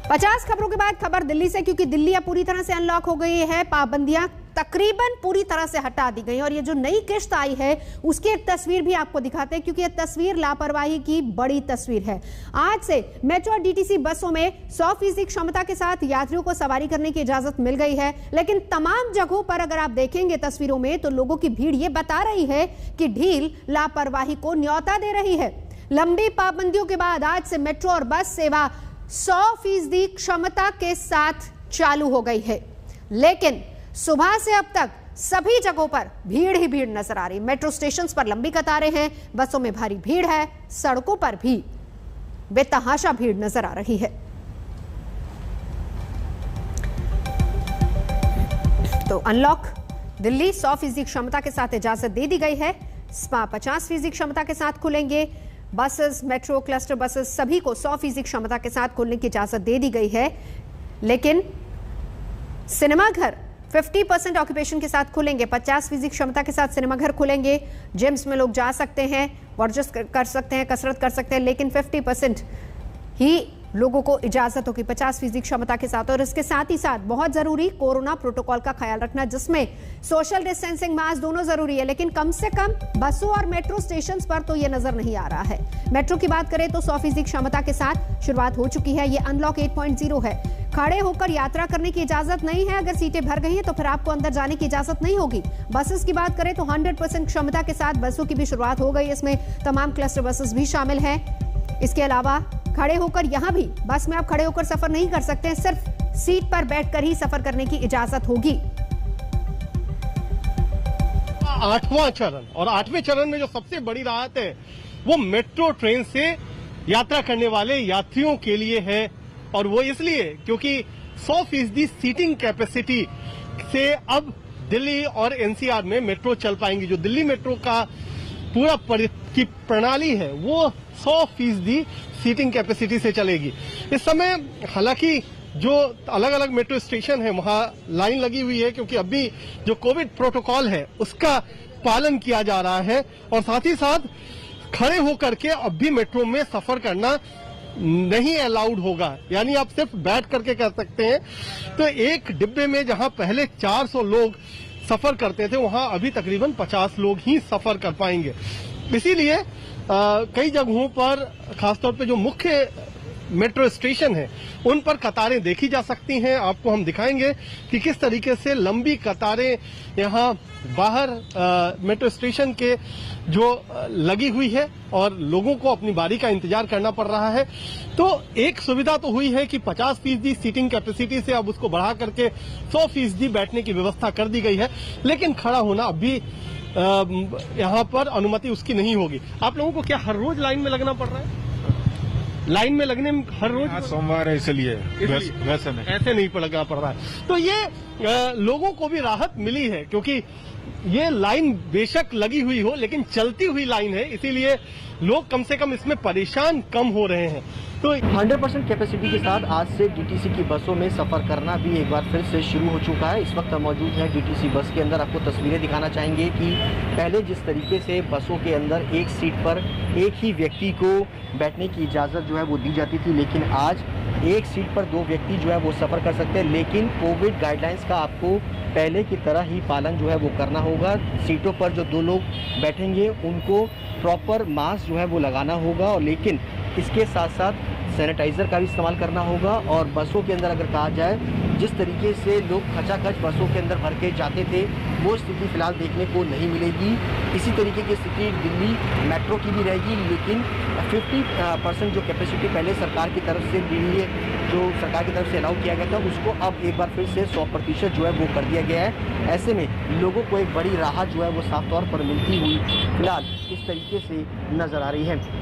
50 खबरों के बाद खबर दिल्ली से, क्योंकि दिल्ली अब पूरी तरह से अनलॉक हो गई है। पाबंदियां तकरीबन पूरी तरह से हटा दी गई और ये जो नई किश्त आई है उसकी एक तस्वीर भी आपको दिखाते हैं, क्योंकि ये तस्वीर लापरवाही की बड़ी तस्वीर है। आज से मेट्रो और डीटीसी बसों में 100% क्षमता के साथ यात्रियों को सवारी करने की इजाजत मिल गई है, लेकिन तमाम जगहों पर अगर आप देखेंगे तस्वीरों में तो लोगों की भीड़ ये बता रही है कि ढील लापरवाही को न्योता दे रही है। लंबी पाबंदियों के बाद आज से मेट्रो और बस सेवा 100% क्षमता के साथ चालू हो गई है, लेकिन सुबह से अब तक सभी जगहों पर भीड़ ही भीड़ नजर आ रही। मेट्रो स्टेशंस पर लंबी कतारें हैं, बसों में भारी भीड़ है, सड़कों पर भी बेतहाशा भीड़ नजर आ रही है। तो अनलॉक दिल्ली 100% क्षमता के साथ इजाजत दे दी गई है। स्पा 50% क्षमता के साथ खुलेंगे। बसेस, मेट्रो, क्लस्टर बसेस सभी को 100% क्षमता के साथ खुलने की इजाजत दे दी गई है, लेकिन सिनेमाघर 50% ऑक्यूपेशन के साथ खुलेंगे। 50% क्षमता के साथ सिनेमाघर खुलेंगे। जिम्स में लोग जा सकते हैं, वर्जिश कर सकते हैं, कसरत कर सकते हैं, लेकिन 50% ही लोगों को इजाजत होगी 50% क्षमता के साथ। और इसके साथ ही साथ बहुत जरूरी कोरोना प्रोटोकॉल का ख्याल रखना, जिसमें सोशल डिस्टेंसिंग, मास्क दोनों जरूरी है, लेकिन कम से कम बसों और मेट्रो स्टेशन पर तो यह नजर नहीं आ रहा है। मेट्रो की बात करें तो 100% क्षमता के साथ शुरुआत हो चुकी है। यह अनलॉक 8.0 है। खड़े होकर यात्रा करने की इजाजत नहीं है। अगर सीटें भर गई हैं तो फिर आपको अंदर जाने की इजाजत नहीं होगी। बसेस की बात करें तो 100% क्षमता के साथ बसों की भी शुरुआत हो गई। इसमें तमाम क्लस्टर बसेस भी शामिल हैं। इसके अलावा खड़े होकर यहां भी बस में आप खड़े होकर सफर नहीं कर सकते हैं, सिर्फ सीट पर बैठकर ही सफर करने की इजाजत होगी। 8वां चरण, और 8वें चरण में जो सबसे बड़ी राहत है वो मेट्रो ट्रेन से यात्रा करने वाले यात्रियों के लिए है, और वो इसलिए क्योंकि 100% सीटिंग कैपेसिटी से अब दिल्ली और एनसीआर में मेट्रो चल पाएंगी। जो दिल्ली मेट्रो का पूरा की प्रणाली है वो 100% सीटिंग कैपेसिटी से चलेगी। इस समय हालांकि जो अलग अलग मेट्रो स्टेशन है वहां लाइन लगी हुई है, क्योंकि अभी जो कोविड प्रोटोकॉल है उसका पालन किया जा रहा है, और साथ ही साथ खड़े होकर के अब भी मेट्रो में सफर करना नहीं अलाउड होगा, यानी आप सिर्फ बैठ करके कर सकते हैं। तो एक डिब्बे में जहां पहले 400 लोग सफर करते थे वहां अभी तकरीबन 50 लोग ही सफर कर पाएंगे। इसीलिए कई जगहों पर खासतौर पे जो मुख्य मेट्रो स्टेशन है उन पर कतारें देखी जा सकती हैं। आपको हम दिखाएंगे कि किस तरीके से लंबी कतारें यहाँ बाहर मेट्रो स्टेशन के जो लगी हुई है और लोगों को अपनी बारी का इंतजार करना पड़ रहा है। तो एक सुविधा तो हुई है कि 50% सीटिंग कैपेसिटी से अब उसको बढ़ा करके 100% बैठने की व्यवस्था कर दी गई है, लेकिन खड़ा होना अभी यहाँ पर अनुमति उसकी नहीं होगी। आप लोगों को क्या हर रोज लाइन में लगना पड़ रहा है? लाइन में लगने में हर रोज सोमवार है, इसलिए वैसे नहीं, ऐसे नहीं लगना पड़ रहा है। तो ये लोगों को भी राहत मिली है, क्योंकि ये लाइन बेशक लगी हुई हो लेकिन चलती हुई लाइन है, इसीलिए लोग कम से कम इसमें परेशान कम हो रहे हैं। तो 100% कैपेसिटी के साथ आज से डीटीसी की बसों में सफर करना भी एक बार फिर से शुरू हो चुका है। इस वक्त हम मौजूद हैं डीटीसी बस के अंदर। आपको तस्वीरें दिखाना चाहेंगे कि पहले जिस तरीके से बसों के अंदर एक सीट पर एक ही व्यक्ति को बैठने की इजाज़त जो है वो दी जाती थी, लेकिन आज एक सीट पर 2 व्यक्ति जो है वो सफ़र कर सकते हैं, लेकिन कोविड गाइडलाइंस का आपको पहले की तरह ही पालन जो है वो करना होगा। सीटों पर जो 2 लोग बैठेंगे उनको प्रॉपर मास्क जो है वो लगाना होगा, और लेकिन इसके साथ साथ सैनिटाइज़र का भी इस्तेमाल करना होगा। और बसों के अंदर अगर कहा जाए जिस तरीके से लोग खचाखच बसों के अंदर भर के जाते थे वो स्थिति फिलहाल देखने को नहीं मिलेगी। इसी तरीके की स्थिति दिल्ली मेट्रो की भी रहेगी, लेकिन 50% जो कैपेसिटी पहले सरकार की तरफ से दिल्ली जो सरकार की तरफ से अलाउ किया गया था उसको अब एक बार फिर से 100% जो है वो कर दिया गया है। ऐसे में लोगों को एक बड़ी राहत जो है वो साफ तौर पर मिलती हुई फिलहाल इस तरीके से नजर आ रही है।